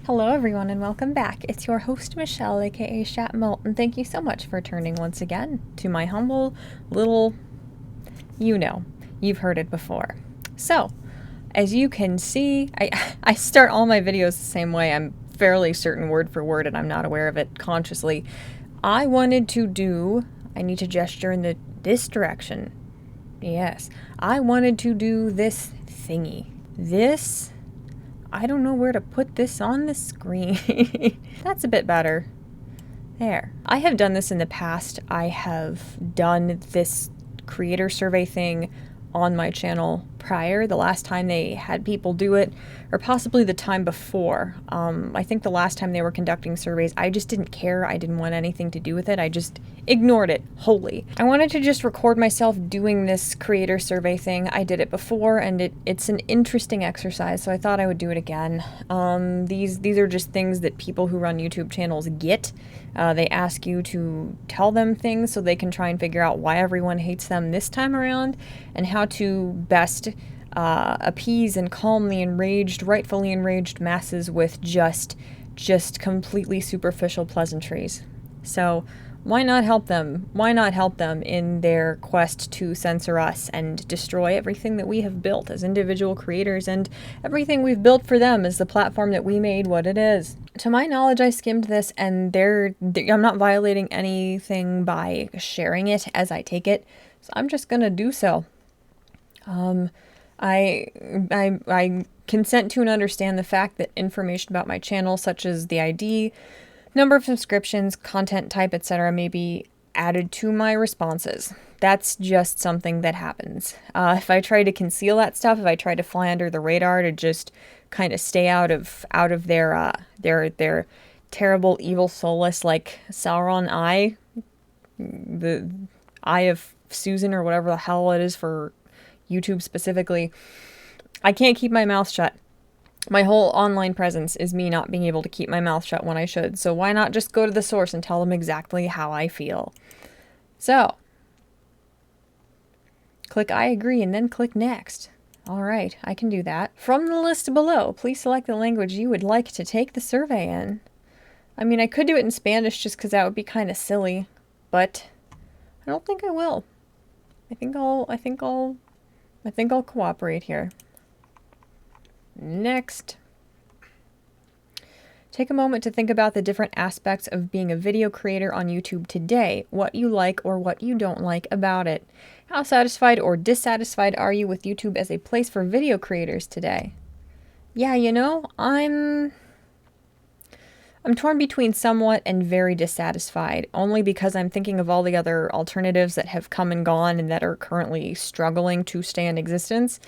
Hello everyone and welcome back. It's your host Michelle, aka Chat-Mort, and thank you so much for turning once again to my humble little, you've heard it before. So, as you can see, I start all my videos the same way. I'm fairly certain word for word and I'm not aware of it consciously. I need to gesture in this direction. Yes, I wanted to do this thingy. I don't know where to put this on the screen. That's a bit better. There. I have done this in the past. I have done this creator survey thing on my channel prior. The last time they had people do it, or possibly the time before. I think the last time they were conducting surveys, I just didn't care. I didn't want anything to do with it. I just ignored it wholly. I wanted to just record myself doing this creator survey thing. I did it before, and it's an interesting exercise, so I thought I would do it again. These are just things that people who run YouTube channels get. They ask you to tell them things so they can try and figure out why everyone hates them this time around, and how to best appease and calm the rightfully enraged masses with just completely superficial pleasantries. So why not help them? Why not help them in their quest to censor us and destroy everything that we have built as individual creators and everything we've built for them as the platform that we made what it is? To my knowledge, I skimmed this, and I'm not violating anything by sharing it as I take it, so I'm just gonna do so. I consent to and understand the fact that information about my channel, such as the ID, number of subscriptions, content type, etc., may be added to my responses. That's just something that happens. If I try to conceal that stuff, if I try to fly under the radar to just kind of stay out of their terrible, evil, soulless, like Sauron eye, the eye of Susan or whatever the hell it is for YouTube specifically, I can't keep my mouth shut. My whole online presence is me not being able to keep my mouth shut when I should, so why not just go to the source and tell them exactly how I feel? So, click I agree and then click next. Alright, I can do that. From the list below, please select the language you would like to take the survey in. I mean, I could do it in Spanish just because that would be kind of silly, but I don't think I will. I think I'll cooperate here. Next. Take a moment to think about the different aspects of being a video creator on YouTube today, what you like or what you don't like about it. How satisfied or dissatisfied are you with YouTube as a place for video creators today? Yeah, I'm torn between somewhat and very dissatisfied, only because I'm thinking of all the other alternatives that have come and gone and that are currently struggling to stay in existence.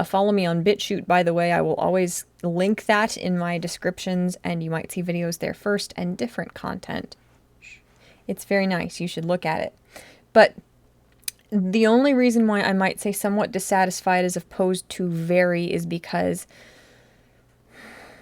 Follow me on Bitchute, by the way. I will always link that in my descriptions, and you might see videos there first and different content. It's very nice. You should look at it. But the only reason why I might say somewhat dissatisfied as opposed to very is because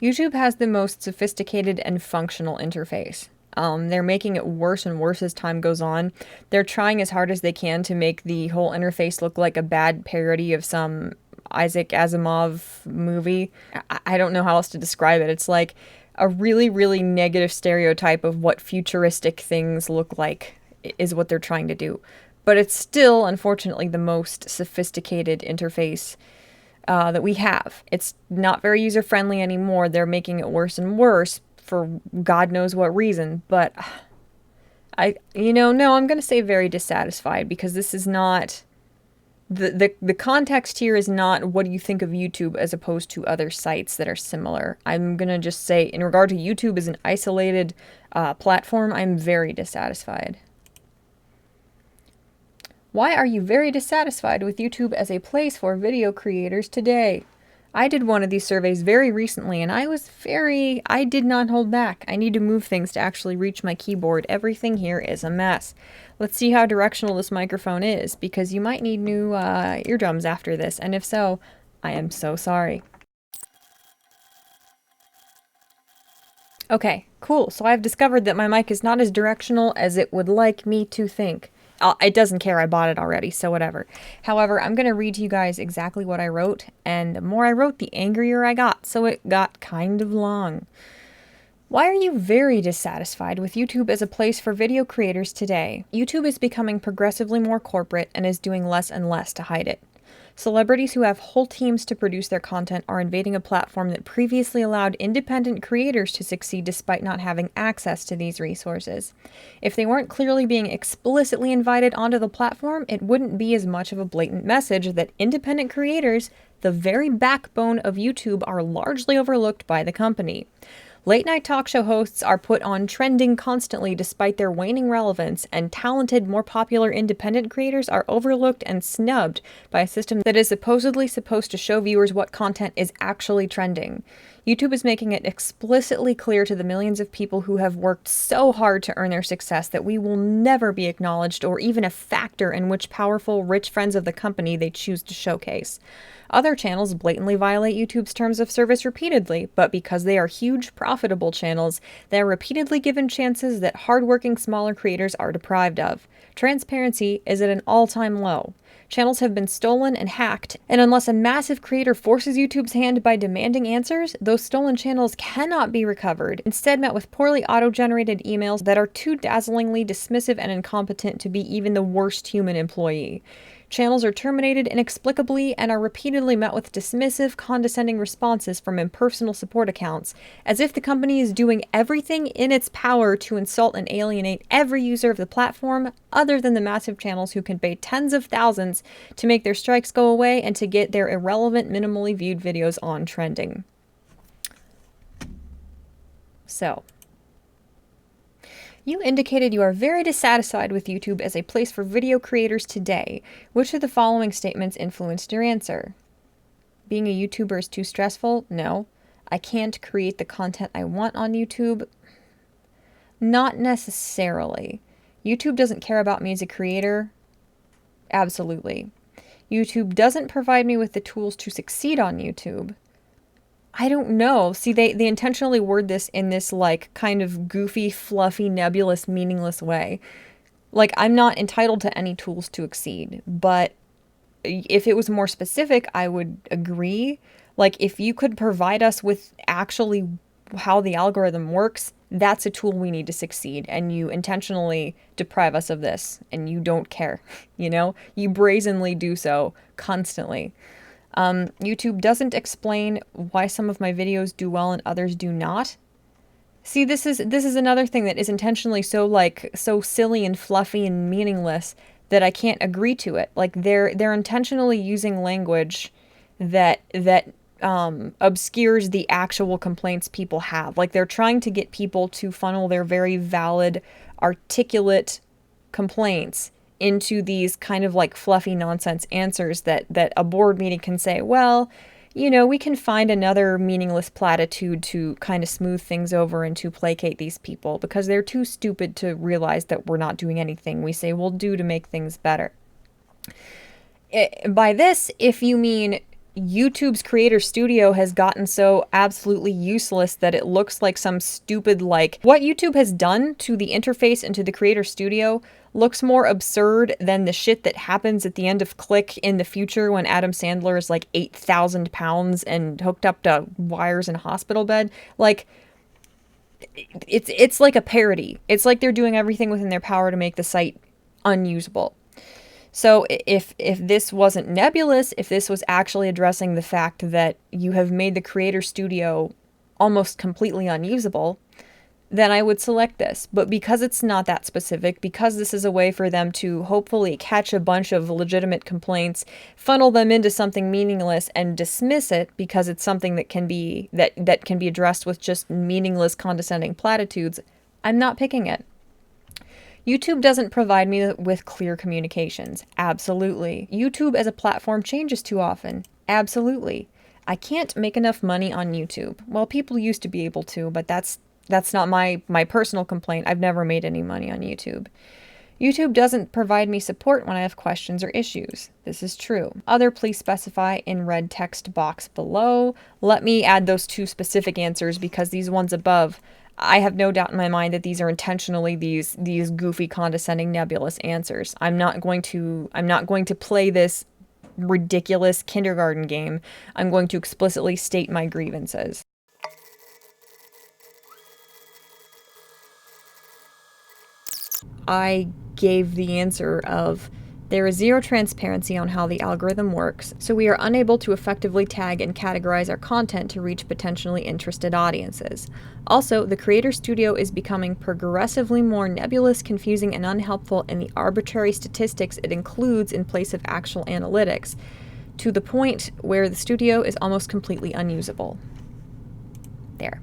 YouTube has the most sophisticated and functional interface. They're making it worse and worse as time goes on. They're trying as hard as they can to make the whole interface look like a bad parody of some Isaac Asimov movie. I don't know how else to describe it. It's like a really, really negative stereotype of what futuristic things look like is what they're trying to do. But it's still, unfortunately, the most sophisticated interface that we have. It's not very user-friendly anymore. They're making it worse and worse for God knows what reason. But I'm going to say very dissatisfied, because this is not... The context here is not what do you think of YouTube as opposed to other sites that are similar. I'm going to just say, in regard to YouTube as an isolated platform, I'm very dissatisfied. Why are you very dissatisfied with YouTube as a place for video creators today? I did one of these surveys very recently, and I did not hold back. I need to move things to actually reach my keyboard. Everything here is a mess. Let's see how directional this microphone is, because you might need new eardrums after this, and if so, I am so sorry. Okay, cool. So I've discovered that my mic is not as directional as it would like me to think. It doesn't care, I bought it already, so whatever. However, I'm going to read to you guys exactly what I wrote, and the more I wrote, the angrier I got, so it got kind of long. Why are you very dissatisfied with YouTube as a place for video creators today? YouTube is becoming progressively more corporate and is doing less and less to hide it. Celebrities who have whole teams to produce their content are invading a platform that previously allowed independent creators to succeed despite not having access to these resources. If they weren't clearly being explicitly invited onto the platform, it wouldn't be as much of a blatant message that independent creators, the very backbone of YouTube, are largely overlooked by the company. Late-night talk show hosts are put on trending constantly despite their waning relevance, and talented, more popular independent creators are overlooked and snubbed by a system that is supposedly supposed to show viewers what content is actually trending. YouTube is making it explicitly clear to the millions of people who have worked so hard to earn their success that we will never be acknowledged or even a factor in which powerful, rich friends of the company they choose to showcase. Other channels blatantly violate YouTube's terms of service repeatedly, but because they are huge, profitable channels, they are repeatedly given chances that hardworking smaller creators are deprived of. Transparency is at an all-time low. Channels have been stolen and hacked, and unless a massive creator forces YouTube's hand by demanding answers, those stolen channels cannot be recovered, instead met with poorly auto-generated emails that are too dazzlingly dismissive and incompetent to be even the worst human employee. Channels are terminated inexplicably and are repeatedly met with dismissive, condescending responses from impersonal support accounts, as if the company is doing everything in its power to insult and alienate every user of the platform, other than the massive channels who can pay tens of thousands to make their strikes go away and to get their irrelevant, minimally viewed videos on trending. So, you indicated you are very dissatisfied with YouTube as a place for video creators today. Which of the following statements influenced your answer? Being a YouTuber is too stressful? No. I can't create the content I want on YouTube? Not necessarily. YouTube doesn't care about me as a creator? Absolutely. YouTube doesn't provide me with the tools to succeed on YouTube? I don't know. See, they intentionally word this in this, like, kind of goofy, fluffy, nebulous, meaningless way. Like, I'm not entitled to any tools to exceed, but if it was more specific, I would agree. Like, if you could provide us with actually how the algorithm works, that's a tool we need to succeed, and you intentionally deprive us of this, and you don't care, you know? You brazenly do so constantly. YouTube doesn't explain why some of my videos do well and others do not. See, this is another thing that is intentionally so silly and fluffy and meaningless that I can't agree to it. Like they're intentionally using language that obscures the actual complaints people have. Like they're trying to get people to funnel their very valid, articulate complaints into these kind of like fluffy nonsense answers that a board meeting can say, well, you know, we can find another meaningless platitude to kind of smooth things over and to placate these people because they're too stupid to realize that we're not doing anything we say we'll do to make things better. By this, if you mean YouTube's Creator Studio has gotten so absolutely useless that it looks like some stupid, like, what YouTube has done to the interface and to the Creator Studio looks more absurd than the shit that happens at the end of Click in the future when Adam Sandler is like 8,000 pounds and hooked up to wires in a hospital bed. Like, it's like a parody. It's like they're doing everything within their power to make the site unusable. So if this wasn't nebulous, if this was actually addressing the fact that you have made the Creator Studio almost completely unusable, then I would select this. But because it's not that specific, because this is a way for them to hopefully catch a bunch of legitimate complaints, funnel them into something meaningless, and dismiss it because it's something that can be that can be addressed with just meaningless, condescending platitudes, I'm not picking it. YouTube doesn't provide me with clear communications. Absolutely. YouTube as a platform changes too often. Absolutely. I can't make enough money on YouTube. Well, people used to be able to, but that's not my personal complaint. I've never made any money on YouTube. YouTube doesn't provide me support when I have questions or issues. This is true. Other, please specify in red text box below. Let me add those two specific answers because these ones above, I have no doubt in my mind that these are intentionally these goofy, condescending, nebulous answers. I'm not going to play this ridiculous kindergarten game. I'm going to explicitly state my grievances. I gave the answer of there is zero transparency on how the algorithm works, so we are unable to effectively tag and categorize our content to reach potentially interested audiences. Also, the Creator Studio is becoming progressively more nebulous, confusing, and unhelpful in the arbitrary statistics it includes in place of actual analytics, to the point where the studio is almost completely unusable. There.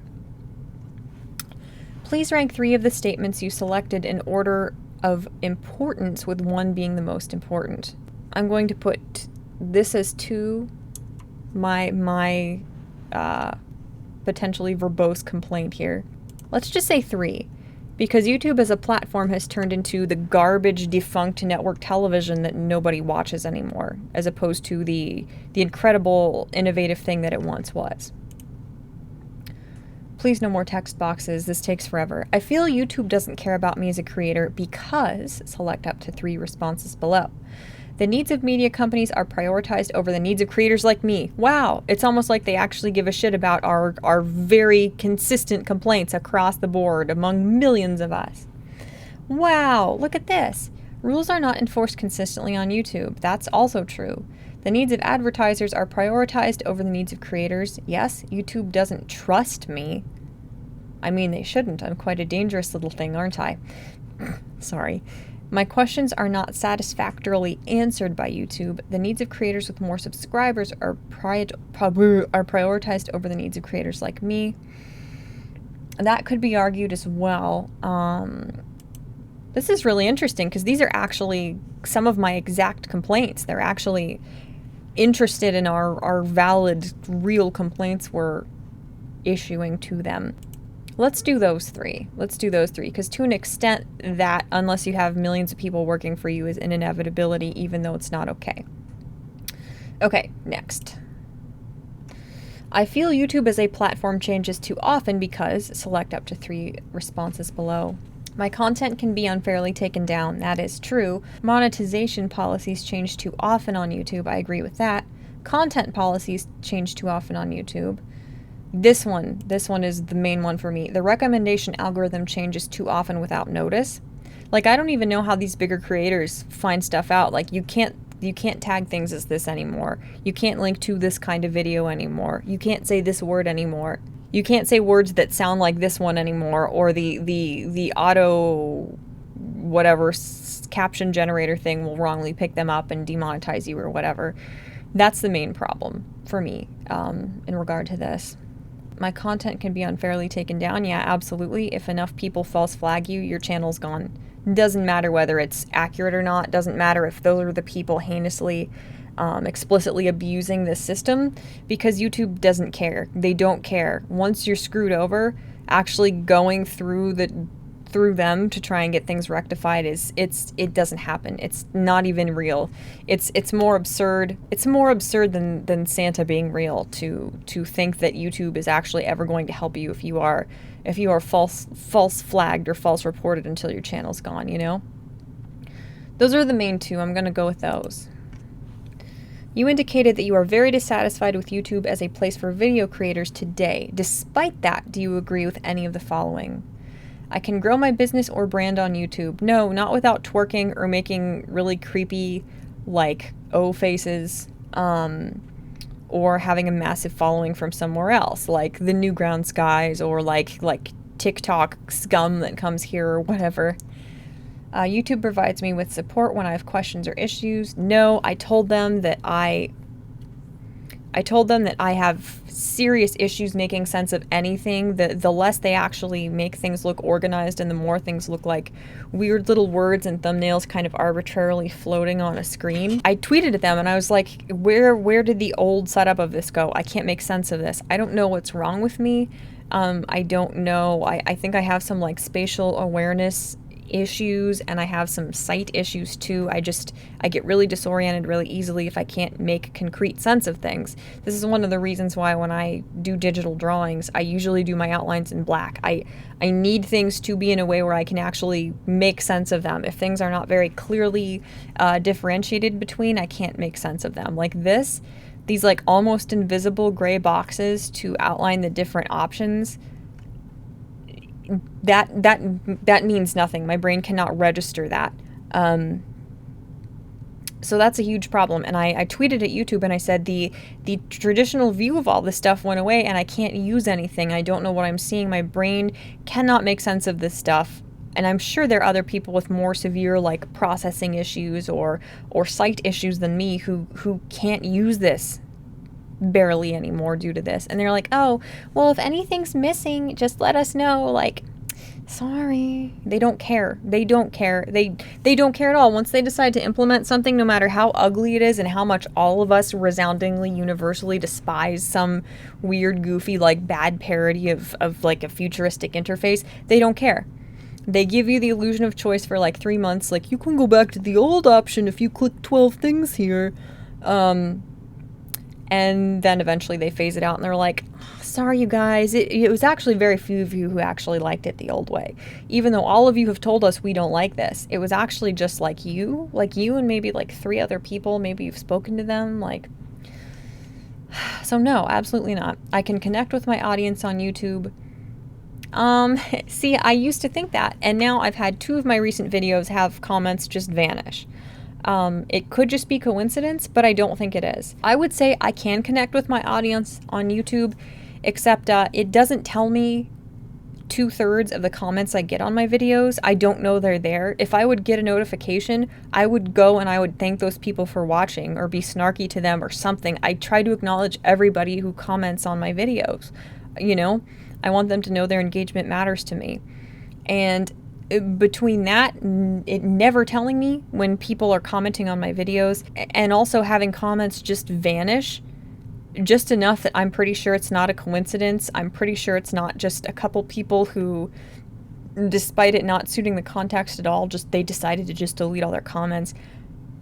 Please rank 3 of the statements you selected in order of importance, with 1 being the most important. I'm going to put this as 2, my potentially verbose complaint here. Let's just say 3, because YouTube as a platform has turned into the garbage, defunct network television that nobody watches anymore, as opposed to the incredible, innovative thing that it once was. Please no more text boxes, this takes forever. I feel YouTube doesn't care about me as a creator because, select up to 3 responses below. The needs of media companies are prioritized over the needs of creators like me. Wow, it's almost like they actually give a shit about our very consistent complaints across the board among millions of us. Wow, look at this. Rules are not enforced consistently on YouTube. That's also true. The needs of advertisers are prioritized over the needs of creators. Yes, YouTube doesn't trust me. I mean, they shouldn't. I'm quite a dangerous little thing, aren't I? Sorry. My questions are not satisfactorily answered by YouTube. The needs of creators with more subscribers are prioritized over the needs of creators like me. That could be argued as well. This is really interesting because these are actually some of my exact complaints. They're actually interested in our valid, real complaints we're issuing to them. Let's do those 3. Because to an extent, that, unless you have millions of people working for you, is an inevitability, even though it's not okay. Okay, next. I feel YouTube as a platform changes too often because, select up to 3 responses below. My content can be unfairly taken down. That is true. Monetization policies change too often on YouTube. I agree with that. Content policies change too often on YouTube. This one is the main one for me. The recommendation algorithm changes too often without notice. Like, I don't even know how these bigger creators find stuff out. Like, you can't tag things as this anymore. You can't link to this kind of video anymore. You can't say this word anymore. You can't say words that sound like this one anymore, or the auto whatever caption generator thing will wrongly pick them up and demonetize you or whatever. That's the main problem for me in regard to this. My content can be unfairly taken down. Yeah, absolutely. If enough people false flag you, your channel's gone. Doesn't matter whether it's accurate or not. Doesn't matter if those are the people heinously explicitly abusing the system, because YouTube doesn't care. They don't care. Once you're screwed over, actually going through them to try and get things rectified it doesn't happen. It's not even real. It's more absurd. It's more absurd than Santa being real to think that YouTube is actually ever going to help you if you are false flagged or false reported until your channel's gone, you know? Those are the main 2. I'm going to go with those. You indicated that you are very dissatisfied with YouTube as a place for video creators today. Despite that, do you agree with any of the following? I can grow my business or brand on YouTube. No, not without twerking or making really creepy, like, O faces, or having a massive following from somewhere else, like the Newgrounds guys, or like TikTok scum that comes here or whatever. YouTube provides me with support when I have questions or issues. No, I told them that I have serious issues making sense of anything. The less they actually make things look organized and the more things look like weird little words and thumbnails kind of arbitrarily floating on a screen. I tweeted at them and I was like, where did the old setup of this go? I can't make sense of this. I don't know what's wrong with me. I don't know. I think I have some like spatial awareness issues, and I have some sight issues too. I get really disoriented really easily if I can't make concrete sense of things. This is one of the reasons why when I do digital drawings, I usually do my outlines in black. I need things to be in a way where I can actually make sense of them. If things are not very clearly differentiated between, I can't make sense of them. Like these like almost invisible gray boxes to outline the different options, that means nothing. My brain cannot register that. So that's a huge problem. And I tweeted at YouTube and I said the traditional view of all this stuff went away and I can't use anything. I don't know what I'm seeing. My brain cannot make sense of this stuff. And I'm sure there are other people with more severe like processing issues or sight issues than me who can't use this barely anymore due to this. And they're like, oh, well, if anything's missing, just let us know. Like, sorry. They don't care. They don't care. They don't care at all. Once they decide to implement something, no matter how ugly it is and how much all of us resoundingly, universally despise some weird, goofy, like bad parody of like a futuristic interface, they don't care. They give you the illusion of choice for like 3 months. Like, you can go back to the old option if you click 12 things here. And then eventually they phase it out and they're like, sorry, you guys, it was actually very few of you who actually liked it the old way. Even though all of you have told us we don't like this, it was actually just like you and maybe like 3 other people. Maybe you've spoken to them. Like, so no, absolutely not. I can connect with my audience on YouTube. See, I used to think that, and now I've had 2 of my recent videos have comments just vanish. It could just be coincidence, but I don't think it is. I would say I can connect with my audience on YouTube, except it doesn't tell me 2/3 of the comments I get on my videos. I don't know they're there. If I would get a notification, I would go and I would thank those people for watching or be snarky to them or something. I try to acknowledge everybody who comments on my videos. You know, I want them to know their engagement matters to me. And between that, it never telling me when people are commenting on my videos, and also having comments just vanish, just enough that I'm pretty sure it's not a coincidence. I'm pretty sure it's not just a couple people who, despite it not suiting the context at all, they decided to just delete all their comments.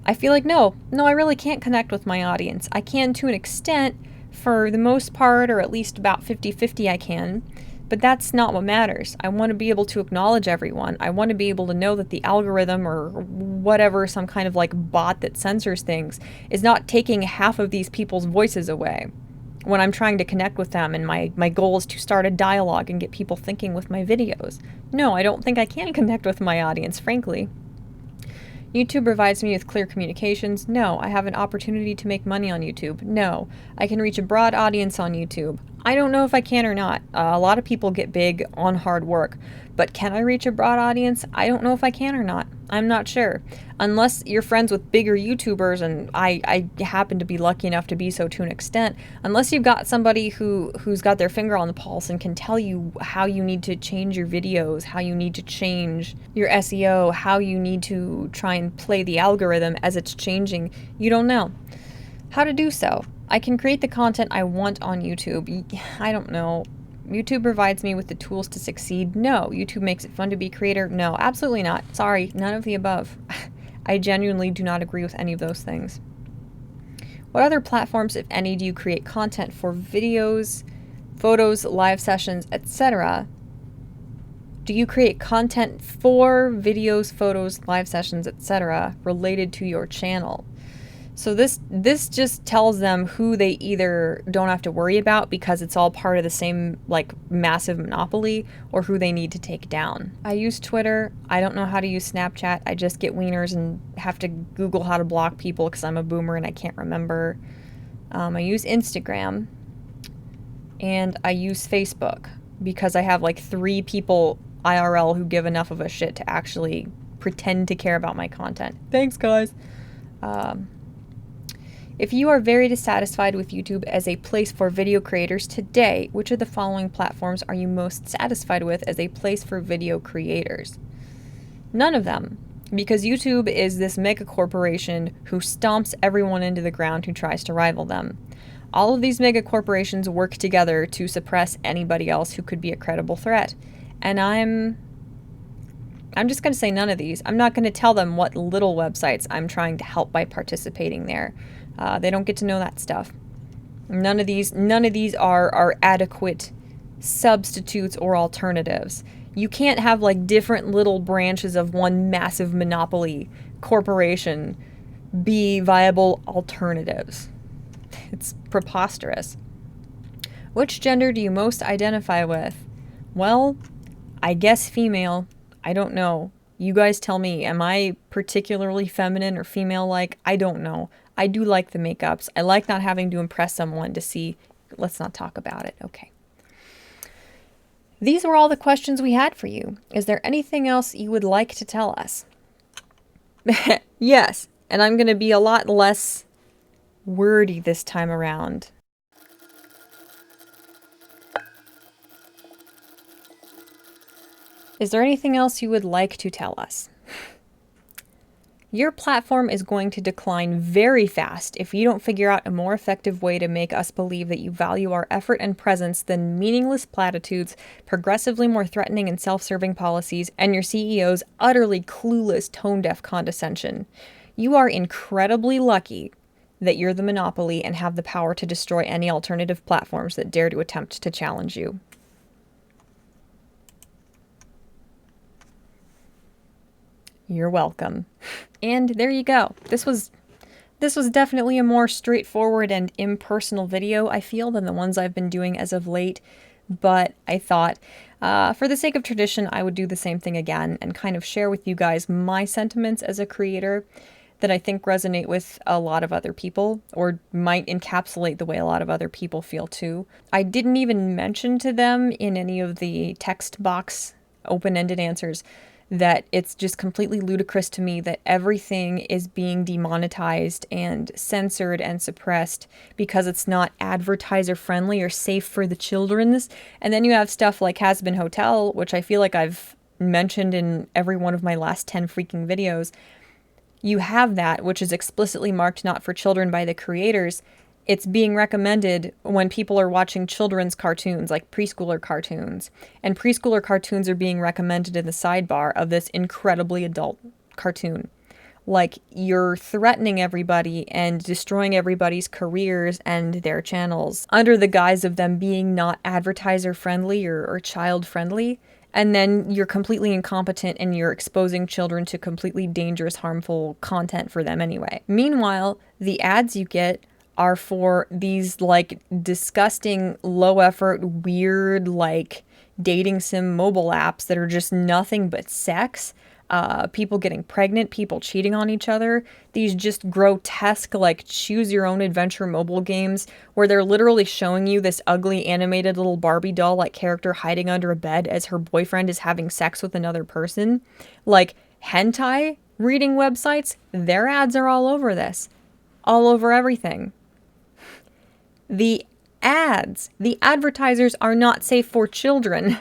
I feel like, no, I really can't connect with my audience. I can to an extent, for the most part, or at least about 50-50 I can. But that's not what matters. I want to be able to acknowledge everyone. I want to be able to know that the algorithm or whatever, some kind of like bot that censors things, is not taking half of these people's voices away when I'm trying to connect with them and my goal is to start a dialogue and get people thinking with my videos. No, I don't think I can connect with my audience, frankly. YouTube provides me with clear communications. No, I have an opportunity to make money on YouTube. No, I can reach a broad audience on YouTube. I don't know if I can or not. A lot of people get big on hard work, but can I reach a broad audience? I don't know if I can or not. I'm not sure. Unless you're friends with bigger YouTubers, and I happen to be lucky enough to be so to an extent, unless you've got somebody who's got their finger on the pulse and can tell you how you need to change your videos, how you need to change your SEO, how you need to try and play the algorithm as it's changing, you don't know how to do so. I can create the content I want on YouTube. I don't know. YouTube provides me with the tools to succeed. No. YouTube makes it fun to be a creator. No, absolutely not. Sorry, none of the above. I genuinely do not agree with any of those things. What other platforms, if any, do you create content for? Videos, photos, live sessions, etc.? Do you create content for videos, photos, live sessions, etc. related to your channel? So this just tells them who they either don't have to worry about because it's all part of the same like massive monopoly, or who they need to take down. I use Twitter. I don't know how to use Snapchat. I just get wieners and have to Google how to block people because I'm a boomer and I can't remember. I use Instagram, and I use Facebook because I have like 3 people IRL who give enough of a shit to actually pretend to care about my content. Thanks, guys. If you are very dissatisfied with YouTube as a place for video creators today, which of the following platforms are you most satisfied with as a place for video creators? None of them, because YouTube is this mega corporation who stomps everyone into the ground who tries to rival them. All of these mega corporations work together to suppress anybody else who could be a credible threat. And I'm just going to say none of these. I'm not going to tell them what little websites I'm trying to help by participating there. They don't get to know that stuff. None of these are adequate substitutes or alternatives. You can't have like different little branches of one massive monopoly corporation be viable alternatives. It's preposterous. Which gender do you most identify with? Well, I guess female. I don't know. You guys tell me, am I particularly feminine or female-like? I don't know. I do like the makeups. I like not having to impress someone to see. Let's not talk about it. Okay. These were all the questions we had for you. Is there anything else you would like to tell us? Yes, and I'm going to be a lot less wordy this time around. Is there anything else you would like to tell us? Your platform is going to decline very fast if you don't figure out a more effective way to make us believe that you value our effort and presence than meaningless platitudes, progressively more threatening and self-serving policies, and your CEO's utterly clueless, tone-deaf condescension. You are incredibly lucky that you're the monopoly and have the power to destroy any alternative platforms that dare to attempt to challenge you. You're welcome. And there you go. This was definitely a more straightforward and impersonal video, I feel, than the ones I've been doing as of late. But I thought, for the sake of tradition, I would do the same thing again and kind of share with you guys my sentiments as a creator that I think resonate with a lot of other people, or might encapsulate the way a lot of other people feel too. I didn't even mention to them in any of the text box open-ended answers that it's just completely ludicrous to me that everything is being demonetized and censored and suppressed because it's not advertiser friendly or safe for the children's. And then you have stuff like Has Been Hotel, which I feel like I've mentioned in every one of my last 10 freaking videos. You have that, which is explicitly marked not for children by the creators. It's being recommended when people are watching children's cartoons, like preschooler cartoons. And preschooler cartoons are being recommended in the sidebar of this incredibly adult cartoon. Like, you're threatening everybody and destroying everybody's careers and their channels under the guise of them being not advertiser friendly or child friendly. And then you're completely incompetent and you're exposing children to completely dangerous, harmful content for them anyway. Meanwhile, the ads you get are for these like disgusting, low effort, weird, like dating sim mobile apps that are just nothing but sex, people getting pregnant, people cheating on each other, these just grotesque, like choose your own adventure mobile games where they're literally showing you this ugly animated little Barbie doll like character hiding under a bed as her boyfriend is having sex with another person. Like hentai reading websites, their ads are all over this, all over everything. The ads, the advertisers are not safe for children.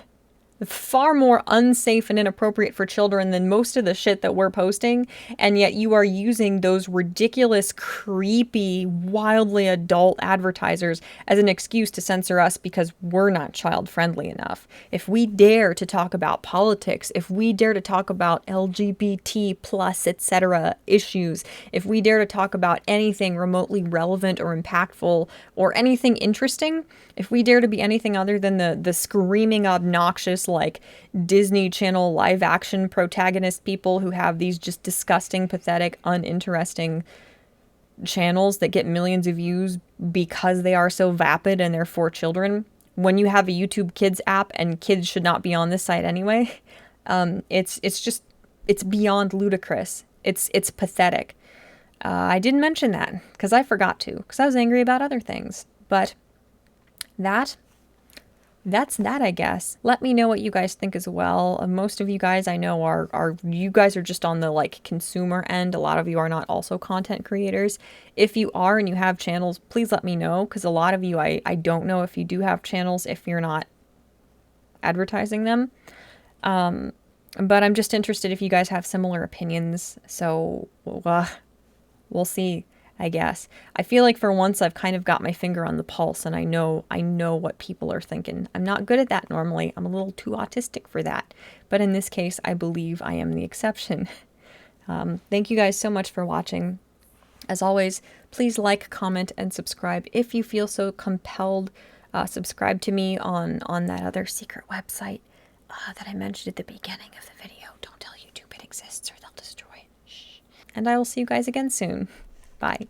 Far more unsafe and inappropriate for children than most of the shit that we're posting, and yet you are using those ridiculous, creepy, wildly adult advertisers as an excuse to censor us because we're not child-friendly enough. If we dare to talk about politics, if we dare to talk about LGBT plus, etc. issues, if we dare to talk about anything remotely relevant or impactful or anything interesting, if we dare to be anything other than the screaming, obnoxious, like Disney Channel live action protagonist people who have these just disgusting, pathetic, uninteresting channels that get millions of views because they are so vapid and they're for children, when you have a YouTube Kids app and kids should not be on this site anyway, it's beyond ludicrous. It's pathetic. I didn't mention that because I forgot to, because I was angry about other things. But that's that, I guess. Let me know what you guys think as well. Most of you guys I know you guys are just on the like consumer end. A lot of you are not also content creators. If you are and you have channels, please let me know, because a lot of you I don't know if you do have channels if you're not advertising them. But I'm just interested if you guys have similar opinions. So we'll see, I guess. I feel like for once I've kind of got my finger on the pulse and I know what people are thinking. I'm not good at that normally. I'm a little too autistic for that. But in this case, I believe I am the exception. Thank you guys so much for watching. As always, please like, comment, and subscribe if you feel so compelled. Subscribe to me on that other secret website that I mentioned at the beginning of the video. Don't tell YouTube it exists or they'll destroy it. Shh. And I will see you guys again soon. Bye.